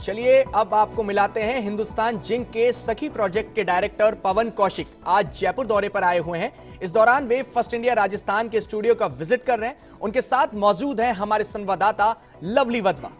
चलिए अब आपको मिलाते हैं हिंदुस्तान जिंक के सखी प्रोजेक्ट के डायरेक्टर पवन कौशिक आज जयपुर दौरे पर आए हुए हैं। इस दौरान वे फर्स्ट इंडिया राजस्थान के स्टूडियो का विजिट कर रहे हैं। उनके साथ मौजूद हैं हमारे संवाददाता लवली वधवा।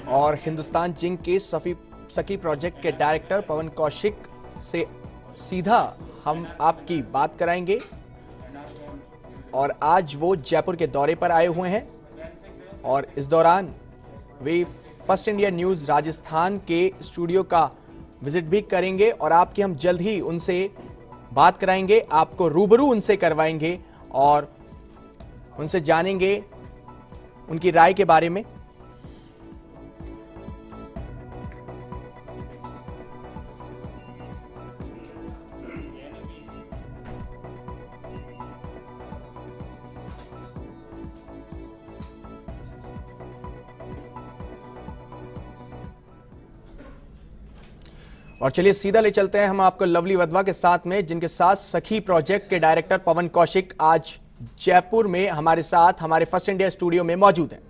और हिंदुस्तान जिंक के सखी प्रोजेक्ट के डायरेक्टर पवन कौशिक से सीधा हम आपकी बात कराएंगे। और आज वो जयपुर के दौरे पर आए हुए हैं और इस दौरान वे फर्स्ट इंडिया न्यूज़ राजस्थान के स्टूडियो का विजिट भी करेंगे और आपकी हम जल्द ही उनसे बात कराएंगे, आपको रूबरू उनसे करवाएंगे और उनसे जानेंगे उनकी राय के बारे में। और चलिए सीधा ले चलते हैं हम आपको लवली वधवा के साथ में, जिनके साथ सखी प्रोजेक्ट के डायरेक्टर पवन कौशिक आज जयपुर में हमारे साथ हमारे फर्स्ट इंडिया स्टूडियो में मौजूद हैं।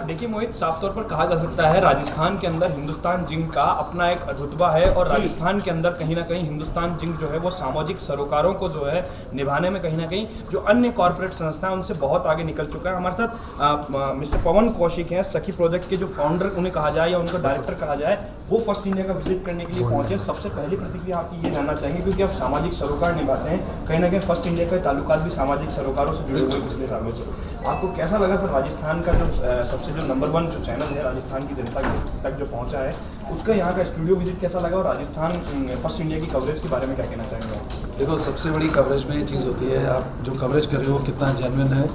देखिए मोहित, साफ तौर पर कहा जा सकता है राजस्थान के अंदर हिंदुस्तान जिंक का अपना एक रुतबा है और राजस्थान के अंदर कहीं ना कहीं हिंदुस्तान जिंक जो है वो सामाजिक सरोकारों को जो है निभाने में कहीं ना कहीं जो अन्य कॉर्पोरेट संस्थाएं उनसे बहुत आगे निकल चुका है। हमारे साथ मिस्टर पवन कौशिक हैं, सखी प्रोजेक्ट के जो फाउंडर उन्हें कहा जाए या उनको डायरेक्टर कहा जाए, वो फर्स्ट इंडिया का विजिट करने के लिए पहुंचे। सबसे पहली प्रतिक्रिया आपकी ये जानना चाहेंगे क्योंकि आप सामाजिक सरोकार निभाते हैं, कहीं ना कहीं फर्स्ट इंडिया के ताल्लुकात भी सामाजिक सरोकारों से जुड़े हुए पिछले सालों से। आपको कैसा लगा सर राजस्थान का जो सबसे जो नंबर 1 जो चैनल है राजस्थान की जनता तक जो पहुंचा है, उसका यहाँ का स्टूडियो विजिट कैसा लगा और राजस्थान फर्स्ट इंडिया की कवरेज के बारे में क्या कहना चाहेंगे? देखो, सबसे बड़ी कवरेज में ये चीज़ होती है आप जो कवरेज कर रहे हो कितना जेन्युइन है,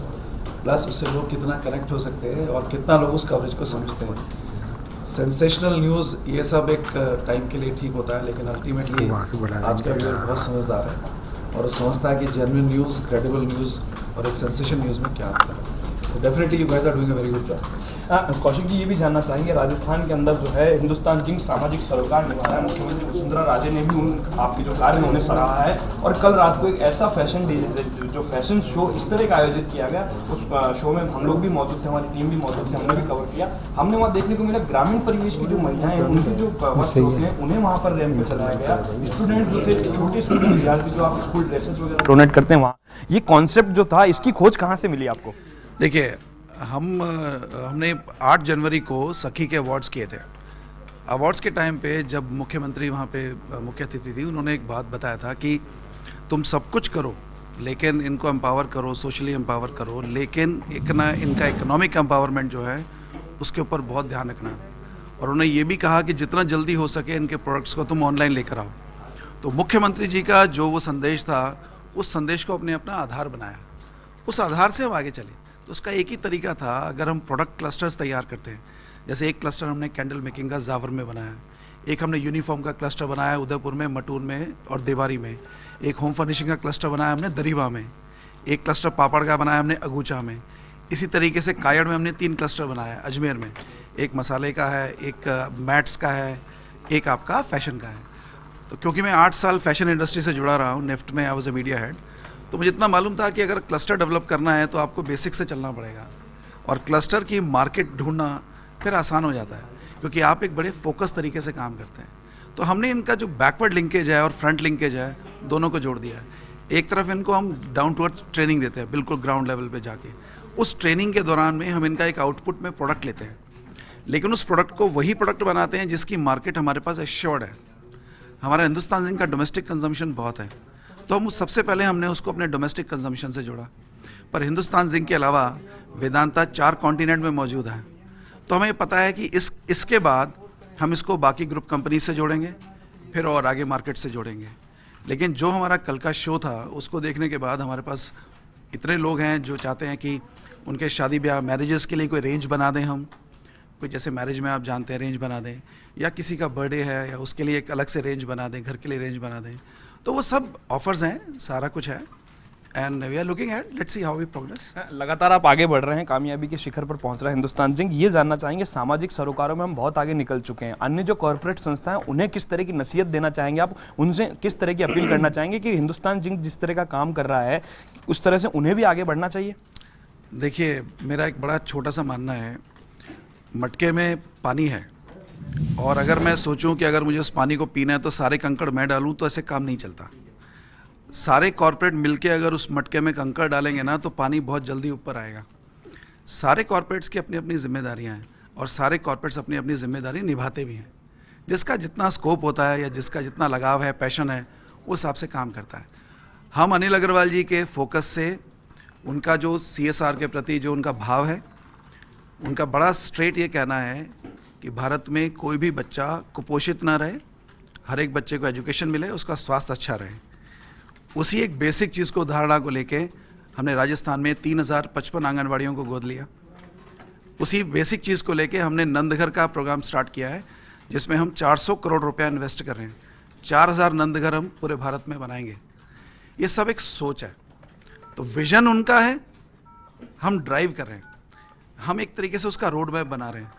प्लस उससे लोग कितना कनेक्ट हो सकते हैं और कितना लोग उस कवरेज को समझते हैं। सेंसेशनल न्यूज़ ये सब एक टाइम के लिए ठीक होता है, लेकिन अल्टीमेटली आज का व्यूअर बहुत समझदार है और समझता है कि जेन्युइन न्यूज़, क्रेडिबल न्यूज़ और एक सेंसेशन न्यूज़ में क्या होता है। तो definitely you guys are doing a very good job. Kaushik ji, ये भी जानना चाहेंगे राजस्थान के अंदर जो है हिंदुस्तान जिंक सामाजिक सरोकार निभा रहा है। मुख्यमंत्री वसुंधरा राजे ने भी आपके जो कार्य उन्हें सराहा है और कल रात को एक ऐसा जो फैशन शो इस तरह का आयोजित किया गया, उस शो में हम लोग भी मौजूद थे, हमारी टीम भी मौजूद थी, हमने भी कवर किया। हमने वहाँ देखने को मिला ग्रामीण परिवेश की जो महिलाएं हैं उनके जो वस्त्र होते हैं उन्हें वहाँ पर रैंप पे चलाया गया। स्टूडेंट जो थे, छोटे स्टूडेंट विद्यार्थी जो आप स्कूल ड्रेसेस वगैरह डोनेट करते हैं, वहाँ ये कॉन्सेप्ट जो था इसकी खोज कहाँ से मिली आपको? देखिए, हमने 8 जनवरी को सखी के अवार्ड्स किए थे। अवार्ड्स के टाइम पे जब मुख्यमंत्री वहाँ पे मुख्य अतिथि थी, उन्होंने एक बात बताया था कि तुम सब कुछ करो लेकिन इनको एम्पावर करो, सोशली एम्पावर करो, लेकिन इनका इकोनॉमिक एम्पावरमेंट जो है उसके ऊपर बहुत ध्यान रखना। और उन्होंने ये भी कहा कि जितना जल्दी हो सके इनके प्रोडक्ट्स को तुम ऑनलाइन लेकर आओ। तो मुख्यमंत्री जी का जो वो संदेश था, उस संदेश को अपना आधार बनाया, उस आधार से हम आगे चले। तो उसका एक ही तरीका था, अगर हम प्रोडक्ट क्लस्टर्स तैयार करते हैं, जैसे एक क्लस्टर हमने कैंडल मेकिंग का जावर में बनाया, एक हमने यूनिफॉर्म का क्लस्टर बनाया उदयपुर में, मटून में और देवारी में, एक होम फर्निशिंग का क्लस्टर बनाया हमने दरीबा में, एक क्लस्टर पापड़ का बनाया हमने अगूचा में। इसी तरीके से कायड़ में हमने 3 क्लस्टर बनाया, अजमेर में एक मसाले का है, एक मैट्स का है, एक आपका फैशन का है। तो क्योंकि मैं 8 साल फैशन इंडस्ट्री से जुड़ा रहा हूँ, नेफ्ट में I was a media head, तो मुझे इतना मालूम था कि अगर क्लस्टर डेवलप करना है तो आपको बेसिक से चलना पड़ेगा और क्लस्टर की मार्केट ढूंढना फिर आसान हो जाता है क्योंकि आप एक बड़े फोकस तरीके से काम करते हैं। तो हमने इनका जो बैकवर्ड लिंकेज है और फ्रंट लिंकेज है, दोनों को जोड़ दिया है। एक तरफ इनको हम डाउन टू अर्थ ट्रेनिंग देते हैं, बिल्कुल ग्राउंड लेवल पे जाके। उस ट्रेनिंग के दौरान में हम इनका एक आउटपुट में प्रोडक्ट लेते हैं, लेकिन उस प्रोडक्ट को वही प्रोडक्ट बनाते हैं जिसकी मार्केट हमारे पास एश्योर्ड है। हमारा हिंदुस्तान जिंक का डोमेस्टिक कंजम्पशन बहुत है, तो हम सबसे पहले हमने उसको अपने डोमेस्टिक कंजम्पशन से जोड़ा। पर हिंदुस्तान जिंक के अलावा वेदांता 4 कॉन्टिनेंट में मौजूद है, तो हमें पता है कि इसके बाद हम इसको बाकी ग्रुप कंपनी से जोड़ेंगे, फिर और आगे मार्केट से जोड़ेंगे। लेकिन जो हमारा कल का शो था उसको देखने के बाद हमारे पास इतने लोग हैं जो चाहते हैं कि उनके शादी ब्याह मैरिजेस के लिए कोई रेंज बना दें, हम कोई जैसे मैरिज में आप जानते हैं रेंज बना दें, या किसी का बर्थडे है या उसके लिए एक अलग से रेंज बना दें, घर के लिए रेंज बना दें, तो वो सब ऑफर्स हैं, सारा कुछ है। And we are looking at, let's see how we progress. लगातार आप आगे बढ़ रहे हैं, कामयाबी के शिखर पर पहुंच रहा है हिंदुस्तान जिंक। ये जानना चाहेंगे, सामाजिक सरोकारों में हम बहुत आगे निकल चुके हैं, अन्य जो कॉर्पोरेट संस्थाएं उन्हें किस तरह की नसीहत देना चाहेंगे आप, उनसे किस तरह की अपील करना चाहेंगे कि हिंदुस्तान जिंक जिस तरह का काम कर रहा है उस तरह से उन्हें भी आगे बढ़ना चाहिए? देखिए, मेरा एक बड़ा छोटा सा मानना है, मटके में पानी है और अगर मैं सोचूं कि अगर मुझे उस पानी को पीना है तो सारे कंकड़ मैं डालूं, तो ऐसे काम नहीं चलता। सारे कॉर्पोरेट मिलके अगर उस मटके में कंकड़ डालेंगे ना तो पानी बहुत जल्दी ऊपर आएगा। सारे कॉर्पोरेट्स की अपनी अपनी जिम्मेदारियां हैं और सारे कॉर्पोरेट्स अपनी अपनी जिम्मेदारी निभाते भी हैं। जिसका जितना स्कोप होता है या जिसका जितना लगाव है, पैशन है, उस हिसाब से काम करता है। हम अनिल अग्रवाल जी के फोकस से, उनका जो CSR के प्रति जो उनका भाव है, उनका बड़ा स्ट्रेट ये कहना है कि भारत में कोई भी बच्चा कुपोषित ना रहे, हर एक बच्चे को एजुकेशन मिले, उसका स्वास्थ्य अच्छा रहे। उसी एक बेसिक चीज़ को, उदाहरण को लेके हमने राजस्थान में 3055 आंगनबाड़ियों को गोद लिया। उसी बेसिक चीज़ को लेके हमने नंदघर का प्रोग्राम स्टार्ट किया है, जिसमें हम 400 करोड़ रुपया इन्वेस्ट कर रहे हैं। 4000 नंदघर हम पूरे भारत में बनाएंगे। ये सब एक सोच है, तो विजन उनका है, हम ड्राइव कर रहे हैं, हम एक तरीके से उसका रोड मैप बना रहे हैं।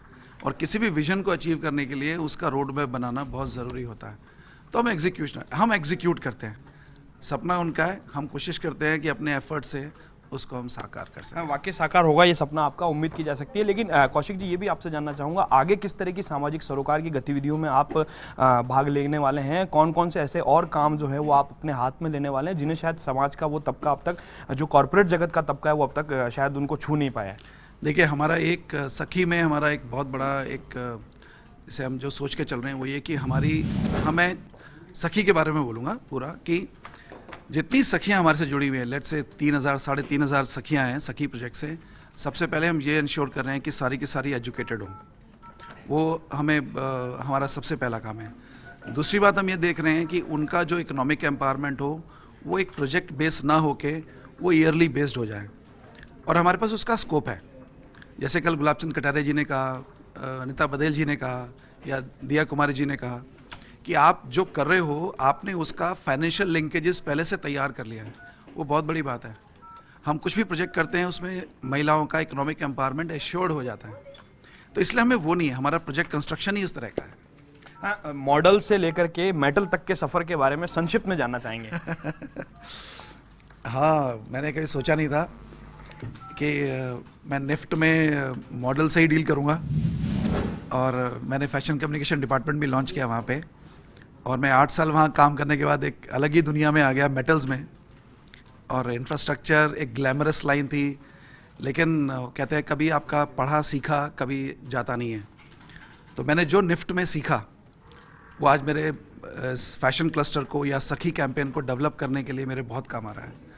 और किसी भी विजन को अचीव करने के लिए उसका रोड मैप बनाना बहुत ज़रूरी होता है। तो हम एग्जीक्यूट करते हैं। सपना उनका है, हम कोशिश करते हैं कि अपने एफर्ट से उसको हम साकार कर सकें। वाकई साकार होगा ये सपना आपका, उम्मीद की जा सकती है। लेकिन कौशिक जी, ये भी आपसे जानना चाहूँगा, आगे किस तरह की सामाजिक सरोकार की गतिविधियों में आप भाग लेने वाले हैं? कौन कौन से ऐसे और काम जो है वो आप अपने हाथ में लेने वाले हैं जिन्हें शायद समाज का वो तबका अब तक, जो कॉर्पोरेट जगत का तबका है वो अब तक शायद उनको छू नहीं पाया है? देखिए, हमारा एक सखी में हमारा एक बहुत बड़ा एक, इसे हम जो सोच के चल रहे हैं वो ये कि हमें सखी के बारे में बोलूँगा पूरा, कि जितनी सखियां हमारे से जुड़ी हुई हैं, लेट्स से 3000 साढ़े 3000 सखियां हैं सखी प्रोजेक्ट से। सबसे पहले हम ये इंश्योर कर रहे हैं कि सारी की सारी एजुकेटेड हों, वो हमारा सबसे पहला काम है। दूसरी बात, हम ये देख रहे हैं कि उनका जो इकोनॉमिक एम्पावरमेंट हो वो एक प्रोजेक्ट बेस्ड ना होके वो ईयरली बेस्ड हो जाए, और हमारे पास उसका स्कोप है। जैसे कल गुलाब चंद कटारिया जी ने कहा, अनिता बघेल जी ने कहा, या दिया कुमारी जी ने कहा कि आप जो कर रहे हो, आपने उसका फाइनेंशियल लिंकेजेस पहले से तैयार कर लिया है। वो बहुत बड़ी बात है। हम कुछ भी प्रोजेक्ट करते हैं उसमें महिलाओं का इकोनॉमिक एम्पावरमेंट एश्योर्ड हो जाता है, तो इसलिए हमें वो नहीं है, हमारा प्रोजेक्ट कंस्ट्रक्शन ही इस तरह का है। हाँ, मॉडल से लेकर के मेटल तक के सफ़र के बारे में संक्षिप्त में जानना चाहेंगे। हाँ, मैंने कभी सोचा नहीं था कि मैं निफ्ट में मॉडल से ही डील करूँगा, और मैंने फैशन कम्युनिकेशन डिपार्टमेंट भी लॉन्च किया वहाँ पे, और मैं 8 साल वहाँ काम करने के बाद एक अलग ही दुनिया में आ गया, मेटल्स में। और इंफ्रास्ट्रक्चर एक ग्लैमरस लाइन थी, लेकिन कहते हैं कभी आपका पढ़ा सीखा कभी जाता नहीं है। तो मैंने जो निफ्ट में सीखा वो आज मेरे फैशन क्लस्टर को या सखी कैंपेन को डेवलप करने के लिए मेरे बहुत काम आ रहा है।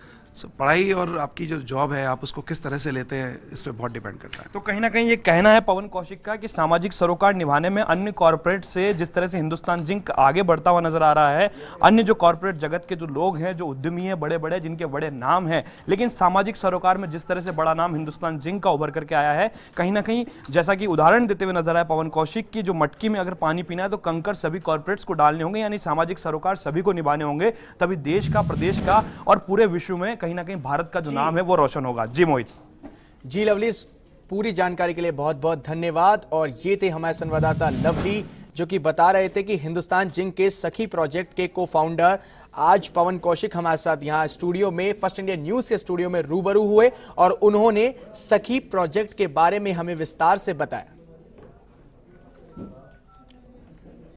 पढ़ाई और आपकी जो जॉब है, आप उसको किस तरह से लेते हैं, इस पर बहुत डिपेंड करता है। तो कहीं ना कहीं ये कहना है पवन कौशिक का कि सामाजिक सरोकार निभाने में अन्य कॉर्पोरेट से जिस तरह से हिंदुस्तान जिंक आगे बढ़ता हुआ नजर आ रहा है, अन्य जो कॉर्पोरेट जगत के जो लोग हैं, जो उद्यमी हैं बड़े बड़े, जिनके बड़े नाम हैं, लेकिन सामाजिक सरोकार में जिस तरह से बड़ा नाम हिंदुस्तान जिंक का उभर करके आया है, कहीं ना कहीं जैसा कि उदाहरण देते हुए नजर आया पवन कौशिक की, जो मटकी में अगर पानी पीना है तो कंकर सभी कॉर्पोरेट्स को डालने होंगे, यानी सामाजिक सरोकार सभी को निभाने होंगे, तभी देश का, प्रदेश का और पूरे विश्व में कहीं ना कहीं भारत का जो नाम है वो रोशन होगा। जी मोहित। जी लवली, इस पूरी जानकारी के लिए बहुत बहुत धन्यवाद। और ये थे हमारे संवाददाता लवली, जो कि बता रहे थे कि हिंदुस्तान जिंक के सखी प्रोजेक्ट के को फाउंडर आज पवन कौशिक हमारे साथ यहाँ स्टूडियो में, फर्स्ट इंडिया न्यूज के स्टूडियो में रूबरू हुए और उन्होंने सखी प्रोजेक्ट के बारे में हमें विस्तार से बताया।